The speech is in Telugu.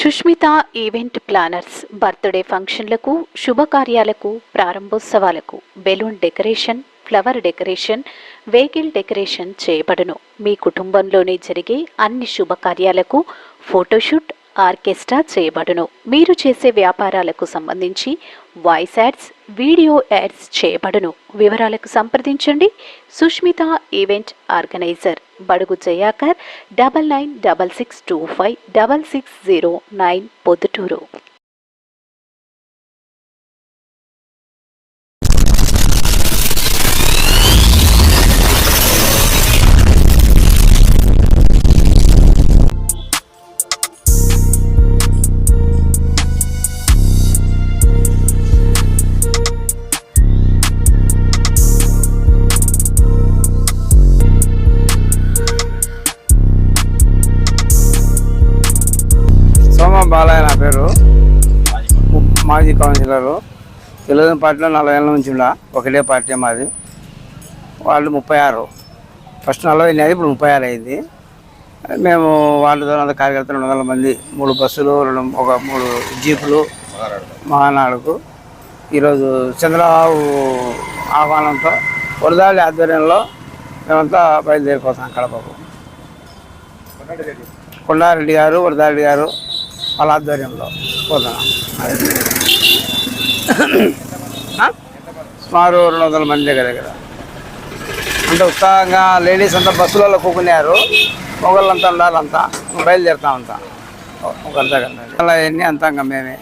సుష్మిత ఈవెంట్ ప్లానర్స్ బర్త్డే ఫంక్షన్లకు, శుభకార్యాలకు, ప్రారంభోత్సవాలకు balloon decoration, flower decoration, vehicle decoration చేయబడును. మీ కుటుంబంలోనే జరిగే అన్ని శుభకార్యాలకు ఫోటోషూట్, ఆర్కెస్ట్రా చేయబడును. మీరు చేసే వ్యాపారాలకు సంబంధించి వాయిస్ యాడ్స్, వీడియో యాడ్స్ చేయబడును. వివరాలకు సంప్రదించండి. సుష్మిత ఈవెంట్ ఆర్గనైజర్, బడుగు జయాకర్, 9966256609, పొద్దుటూరు. బాలయ్య నా పేరు, మాజీ కౌన్సిలరు. తెలుగుదేశం పార్టీలో 40 ఏళ్ళ నుంచి ఒకటే పార్టీ మాది. వాళ్ళు 36, ఫస్ట్ 40 అనేది, ఇప్పుడు 36 అయింది. మేము వాళ్ళతో కార్యకర్తలు 200 మంది, 3 బస్సులు, 3 జీపులు మహానాడుకు ఈరోజు చంద్రబాబు ఆహ్వానంతో వరదాడి ఆధ్వర్యంలో మేమంతా బయలుదేరిపోతాం కడపకు. కొండారెడ్డి గారు, వరదారెడ్డి గారు వాళ్ళ ఆధ్వర్యంలో పోతున్నాం. సుమారు 200 మంది దగ్గర అంటే ఉత్సాహంగా లేడీస్ అంతా బస్సులలో కూకున్నారు, మొగళ్ళంతా ఉండాలంతా బయలుదేరుతామంతా ఒక అర్ధ గంట అలా ఎన్ని అంతా మేమే.